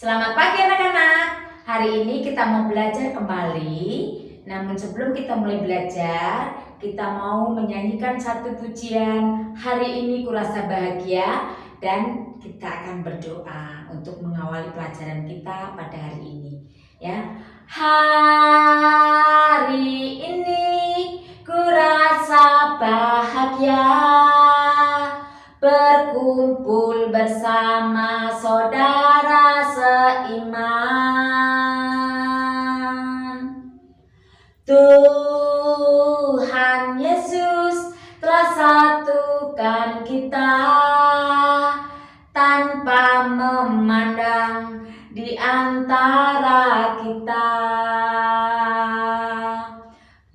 Selamat pagi anak-anak. Hari ini kita mau belajar kembali. Namun sebelum kita mulai belajar, kita mau menyanyikan satu pujian. Hari ini kurasa bahagia dan kita akan berdoa untuk mengawali pelajaran kita pada hari ini. Ya. Hari ini kurasa bahagia berkumpul bersama saudara seiman. Tuhan Yesus telah satukan kita tanpa memandang di antara kita.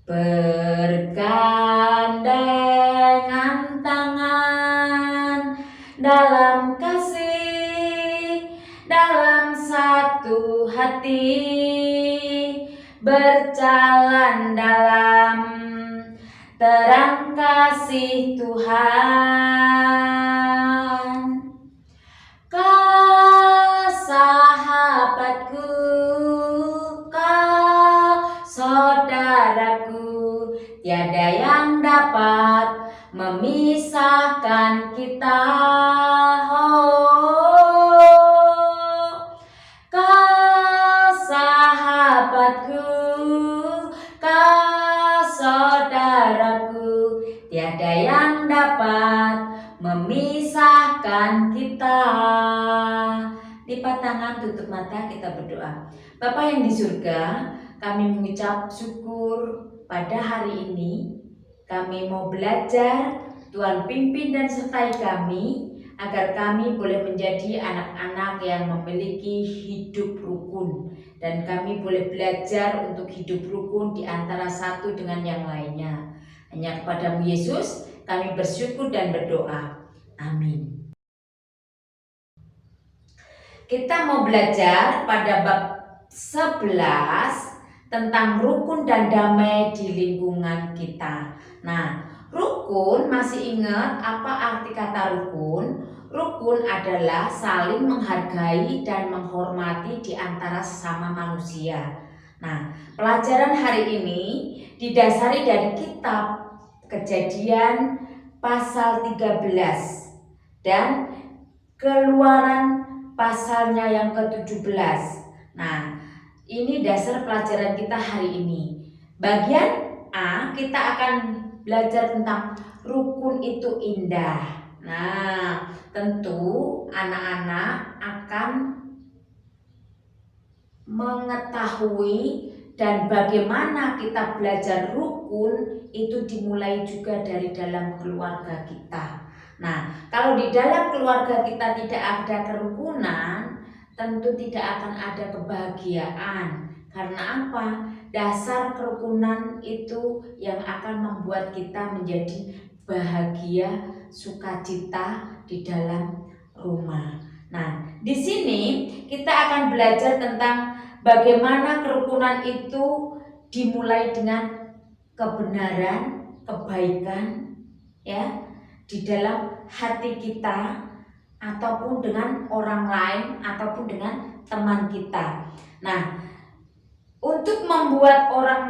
Bergandengan tangan dalam kasih, dalam satu hati, berjalan dalam terang kasih Tuhan. Kau sahabatku, kau saudaraku, tiada yang dapat memisahkan kita. Oh, kau sahabatku, kau saudaraku, tiada yang dapat memisahkan kita. Lipat tangan, tutup mata, kita berdoa. Bapa yang di surga, kami mengucap syukur pada hari ini. Kami mau belajar, Tuhan pimpin dan sertai kami, agar kami boleh menjadi anak-anak yang memiliki hidup rukun. Dan kami boleh belajar untuk hidup rukun di antara satu dengan yang lainnya. Hanya kepadamu Yesus, kami bersyukur dan berdoa. Amin. Kita mau belajar pada bab 11 tentang rukun dan damai di lingkungan kita. Nah, rukun, masih ingat apa arti kata rukun? Rukun adalah saling menghargai dan menghormati di antara sesama manusia. Nah, pelajaran hari ini didasari dari kitab Kejadian pasal 13 dan Keluaran pasalnya yang ke-17. Nah, ini dasar pelajaran kita hari ini. Bagian A, kita akan belajar tentang rukun itu indah. Nah, tentu anak-anak akan mengetahui dan bagaimana kita belajar rukun itu dimulai juga dari dalam keluarga kita. Nah, kalau di dalam keluarga kita tidak ada kerukunan, tentu tidak akan ada kebahagiaan. Karena apa? Dasar kerukunan itu yang akan membuat kita menjadi bahagia, sukacita di dalam rumah. Nah, di sini kita akan belajar tentang bagaimana kerukunan itu dimulai dengan kebenaran, kebaikan, ya, di dalam hati kita ataupun dengan orang lain ataupun dengan teman kita. Nah, untuk membuat orang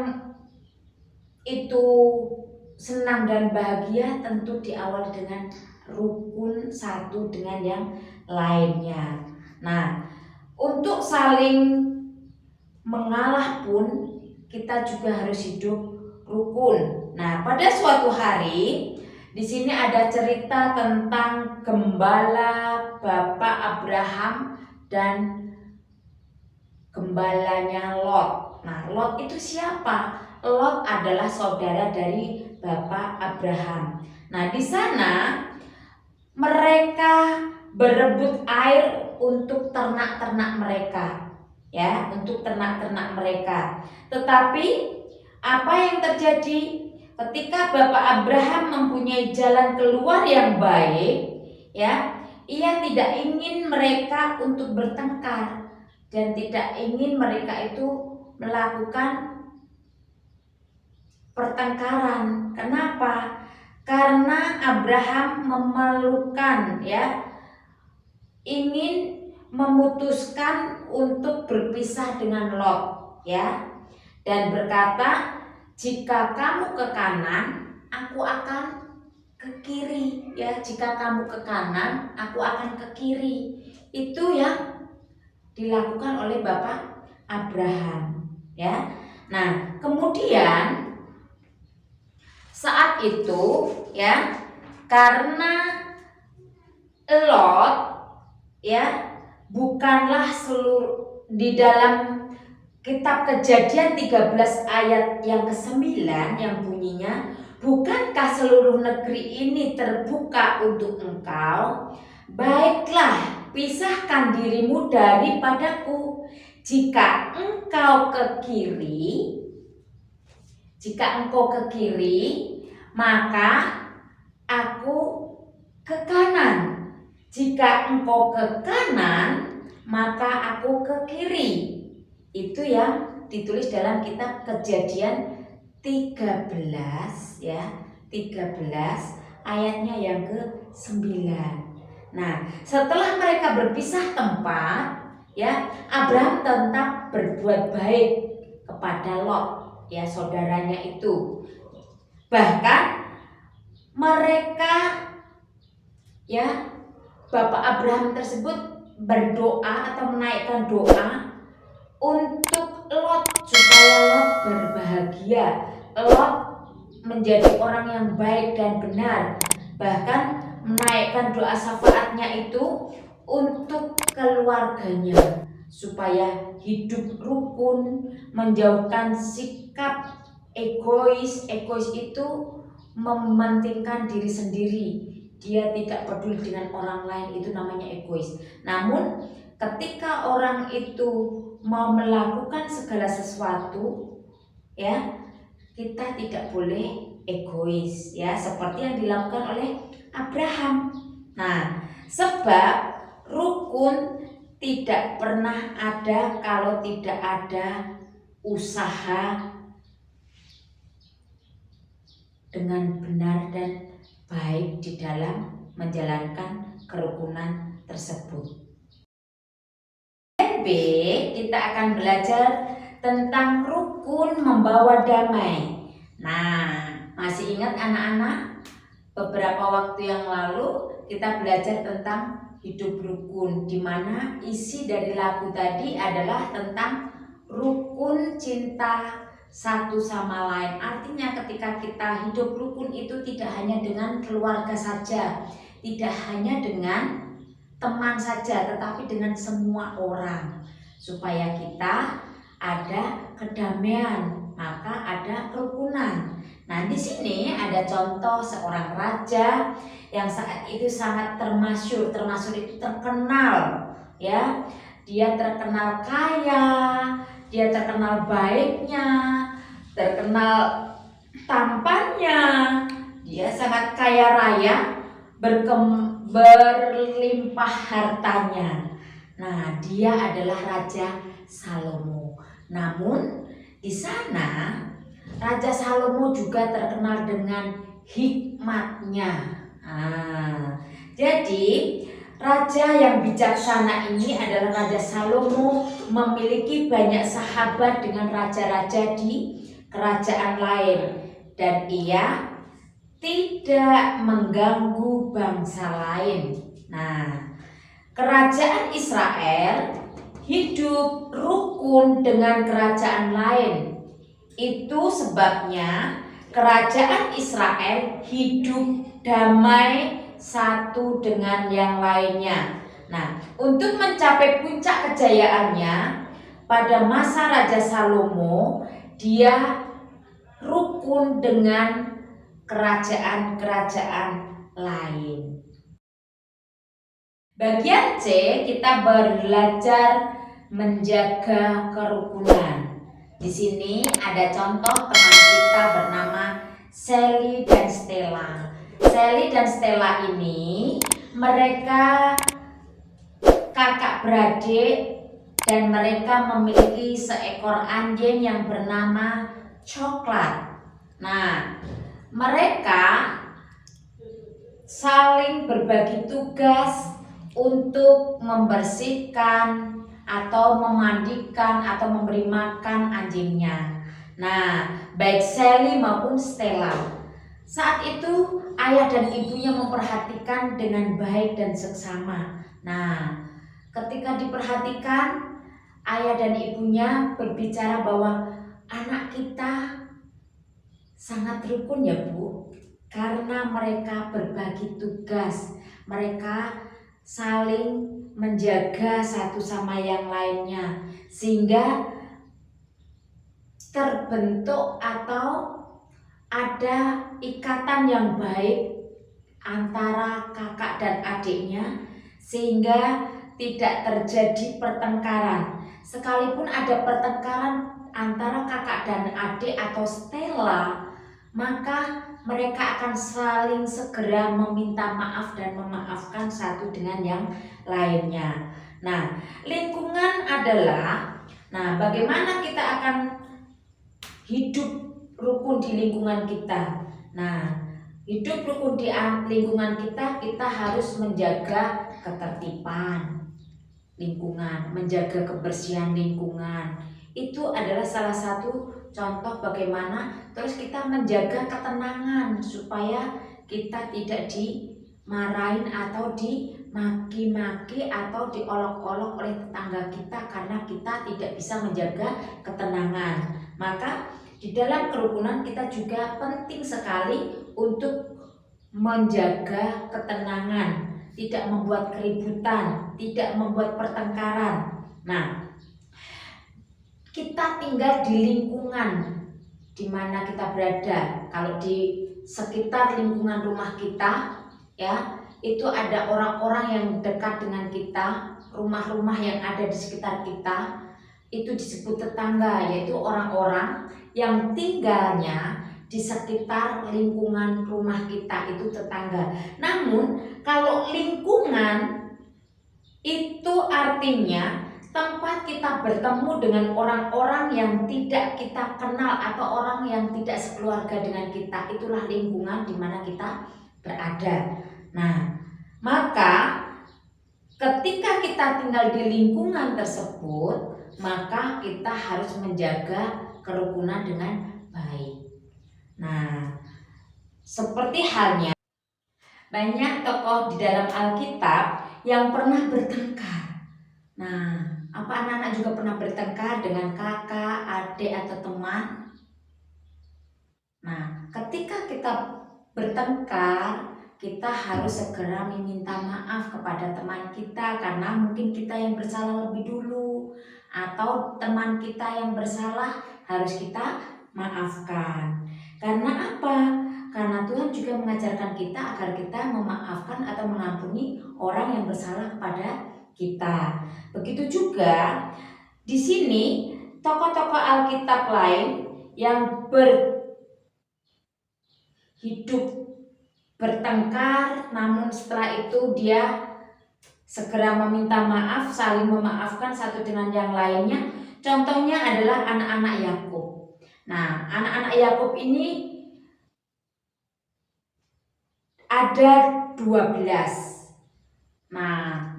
itu senang dan bahagia tentu diawali dengan rukun satu dengan yang lainnya. Nah, untuk saling mengalah pun kita juga harus hidup rukun. Nah, pada suatu hari di sini ada cerita tentang gembala Bapak Abraham dan gembalanya Lot. Nah, Lot itu siapa? Lot adalah saudara dari Bapak Abraham. Nah, di sana mereka berebut air untuk ternak-ternak mereka, ya, untuk ternak-ternak mereka. Tetapi apa yang terjadi? Ketika Bapak Abraham mempunyai jalan keluar yang baik, ya, ia tidak ingin mereka untuk bertengkar dan tidak ingin mereka itu melakukan pertengkaran. Kenapa? Karena Abraham memerlukan, ya, ingin memutuskan untuk berpisah dengan Lot, ya, dan berkata, jika kamu ke kanan, aku akan ke kiri, ya. Jika kamu ke kanan, aku akan ke kiri. Itu yang dilakukan oleh Bapak Abraham, ya. Nah, kemudian saat itu, ya, karena Lot, ya, bukanlah seluruh di dalam kitab Kejadian 13 ayat yang ke-9 yang bunyinya, bukankah seluruh negeri ini terbuka untuk engkau? Baiklah, pisahkan dirimu daripadaku. Jika engkau ke kiri, maka aku ke kanan. Jika engkau ke kanan, maka aku ke kiri. Itu yang ditulis dalam kitab Kejadian 13, ya, 13 ayatnya yang ke-9. Nah, setelah mereka berpisah tempat, ya, Abraham tetap berbuat baik kepada Lot, ya, saudaranya itu. Bahkan mereka, ya, Bapak Abraham tersebut berdoa atau menaikkan doa untuk Lot supaya Lot berbahagia, Lot menjadi orang yang baik dan benar. Bahkan menaikkan doa syafaatnya itu untuk keluarganya supaya hidup rukun, menjauhkan sikap egois. Egois itu mementingkan diri sendiri. Dia tidak peduli dengan orang lain, itu namanya egois. Namun ketika orang itu mau melakukan segala sesuatu, ya, kita tidak boleh egois, ya, seperti yang dilakukan oleh Abraham. Nah, sebab rukun tidak pernah ada kalau tidak ada usaha dengan benar dan baik di dalam menjalankan kerukunan tersebut. B, kita akan belajar tentang rukun membawa damai. Nah, masih ingat anak-anak? Beberapa waktu yang lalu kita belajar tentang hidup rukun, di mana isi dari lagu tadi adalah tentang rukun cinta satu sama lain. Artinya ketika kita hidup rukun itu tidak hanya dengan keluarga saja, tidak hanya dengan teman saja, tetapi dengan semua orang, supaya kita ada kedamaian, maka ada kerukunan. Nah, di sini ada contoh seorang raja yang saat itu sangat termasyhur itu terkenal, ya. Dia terkenal kaya, dia terkenal baiknya, terkenal tampannya, dia sangat kaya raya, berlimpah hartanya. Nah, dia adalah Raja Salomo. Namun di sana Raja Salomo juga terkenal dengan hikmatnya. Jadi raja yang bijaksana ini adalah Raja Salomo, memiliki banyak sahabat dengan raja-raja di kerajaan lain, dan ia tidak mengganggu bangsa lain. Nah, kerajaan Israel hidup rukun dengan kerajaan lain. Itu sebabnya kerajaan Israel hidup damai satu dengan yang lainnya. Nah, untuk mencapai puncak kejayaannya pada masa Raja Salomo, dia rukun dengan kerajaan-kerajaan lain. Bagian C, kita belajar menjaga kerukunan. Di sini ada contoh teman kita bernama Sally dan Stella. Sally dan Stella ini mereka kakak beradik, dan mereka memiliki seekor anjing yang bernama Coklat. Nah, mereka saling berbagi tugas untuk membersihkan atau memandikan atau memberi makan anjingnya. Nah, baik Sally maupun Stella. Saat itu ayah dan ibunya memperhatikan dengan baik dan seksama. Nah, ketika diperhatikan, ayah dan ibunya berbicara bahwa anak kita sangat rukun ya Bu, karena mereka berbagi tugas, mereka saling menjaga satu sama yang lainnya, sehingga terbentuk atau ada ikatan yang baik antara kakak dan adiknya, sehingga tidak terjadi pertengkaran. Sekalipun ada pertengkaran antara kakak dan adik atau Stella, maka mereka akan saling segera meminta maaf dan memaafkan satu dengan yang lainnya. Nah, lingkungan adalah, bagaimana kita akan hidup rukun di lingkungan kita. Nah, hidup rukun di lingkungan kita harus menjaga ketertiban lingkungan, menjaga kebersihan lingkungan. Itu adalah salah satu contoh bagaimana terus kita menjaga ketenangan supaya kita tidak dimarahin atau dimaki-maki atau diolok-olok oleh tetangga kita karena kita tidak bisa menjaga ketenangan. Maka di dalam kerukunan kita juga penting sekali untuk menjaga ketenangan, tidak membuat keributan, tidak membuat pertengkaran. Nah, kita tinggal di lingkungan di mana kita berada. Kalau di sekitar lingkungan rumah kita, ya, itu ada orang-orang yang dekat dengan kita, rumah-rumah yang ada di sekitar kita, itu disebut tetangga, yaitu orang-orang yang tinggalnya di sekitar lingkungan rumah kita, itu tetangga. Namun kalau lingkungan itu artinya tempat kita bertemu dengan orang-orang yang tidak kita kenal atau orang yang tidak sekeluarga dengan kita, itulah lingkungan di mana kita berada. Nah, maka ketika kita tinggal di lingkungan tersebut, maka kita harus menjaga kerukunan dengan baik. Nah, seperti halnya banyak tokoh di dalam Alkitab yang pernah bertengkar. Nah, apa anak-anak juga pernah bertengkar dengan kakak, adik, atau teman? Nah, ketika kita bertengkar, kita harus segera meminta maaf kepada teman kita karena mungkin kita yang bersalah lebih dulu, atau teman kita yang bersalah harus kita maafkan. Karena apa? Karena Tuhan juga mengajarkan kita agar kita memaafkan atau mengampuni orang yang bersalah kepada kita. Begitu juga di sini tokoh-tokoh Alkitab lain yang hidup bertengkar, namun setelah itu dia segera meminta maaf, saling memaafkan satu dengan yang lainnya. Contohnya adalah anak-anak Yakub. Nah, anak-anak Yakub ini ada 12. Nah,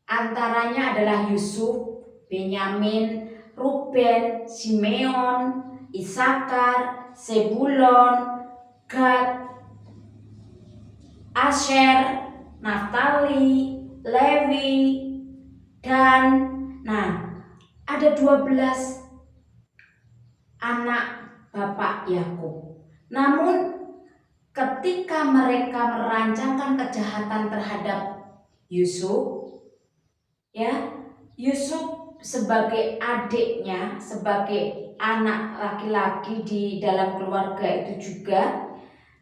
antaranya adalah Yusuf, Benyamin, Ruben, Simeon, Isakar, Sebulon, Gad, Asher, Naftali, Lewi, Dan. Nah, ada 12 anak bapak Yakub. Namun ketika mereka merancangkan kejahatan terhadap Yusuf, ya, Yusuf sebagai adiknya, sebagai anak laki-laki di dalam keluarga itu juga.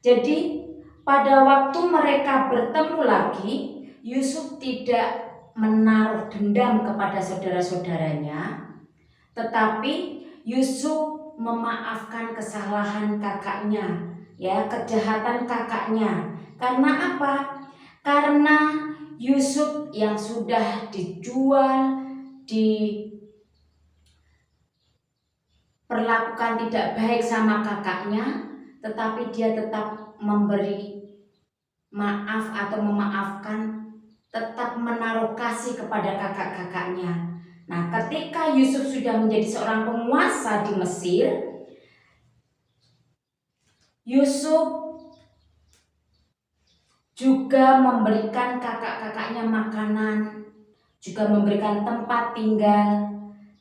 Jadi pada waktu mereka bertemu lagi, Yusuf tidak menaruh dendam kepada saudara-saudaranya, tetapi Yusuf memaafkan kesalahan kakaknya, ya, kejahatan kakaknya. Karena apa? Karena Yusuf yang sudah dijual, diperlakukan tidak baik sama kakaknya, tetapi dia tetap memberi maaf atau memaafkan tetap menaruh kasih kepada kakak-kakaknya. Nah, ketika Yusuf sudah menjadi seorang penguasa di Mesir, Yusuf juga memberikan kakak-kakaknya makanan, juga memberikan tempat tinggal,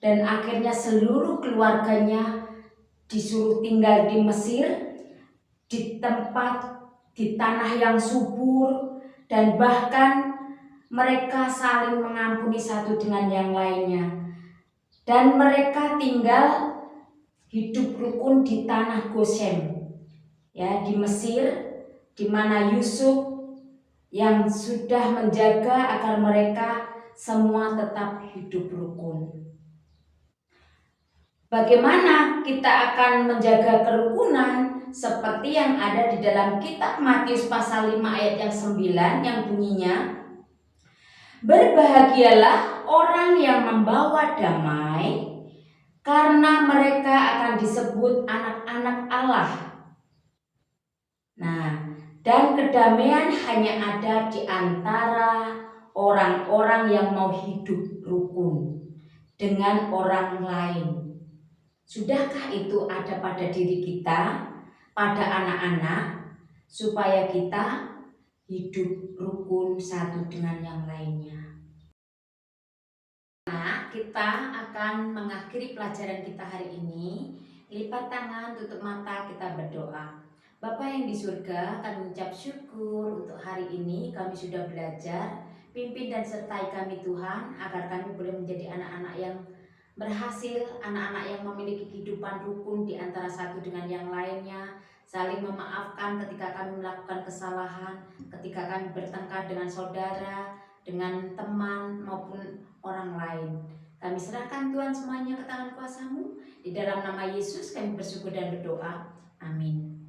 dan akhirnya seluruh keluarganya disuruh tinggal di Mesir, di tanah yang subur, dan bahkan mereka saling mengampuni satu dengan yang lainnya. Dan mereka tinggal hidup rukun di tanah Goshen, ya, di Mesir, di mana Yusuf yang sudah menjaga agar mereka semua tetap hidup rukun. Bagaimana kita akan menjaga kerukunan? Seperti yang ada di dalam kitab Matius pasal 5 ayat yang 9 yang bunyinya, berbahagialah orang yang membawa damai, karena mereka akan disebut anak-anak Allah. Nah, dan kedamaian hanya ada di antara orang-orang yang mau hidup rukun dengan orang lain. Sudahkah itu ada pada diri kita, pada anak-anak, supaya kita hidup rukun satu dengan yang lainnya? Nah, kita akan mengakhiri pelajaran kita hari ini. Lipat tangan, tutup mata, kita berdoa. Bapa yang di surga, kami ucap syukur untuk hari ini kami sudah belajar. Pimpin dan sertai kami Tuhan, agar kami boleh menjadi anak-anak yang berhasil, anak-anak yang memiliki kehidupan rukun di antara satu dengan yang lainnya, saling memaafkan ketika kami melakukan kesalahan, ketika kami bertengkar dengan saudara, dengan teman maupun orang lain. Kami serahkan Tuhan semuanya ke tangan kuasa-Mu. Di dalam nama Yesus kami bersyukur dan berdoa. Amin.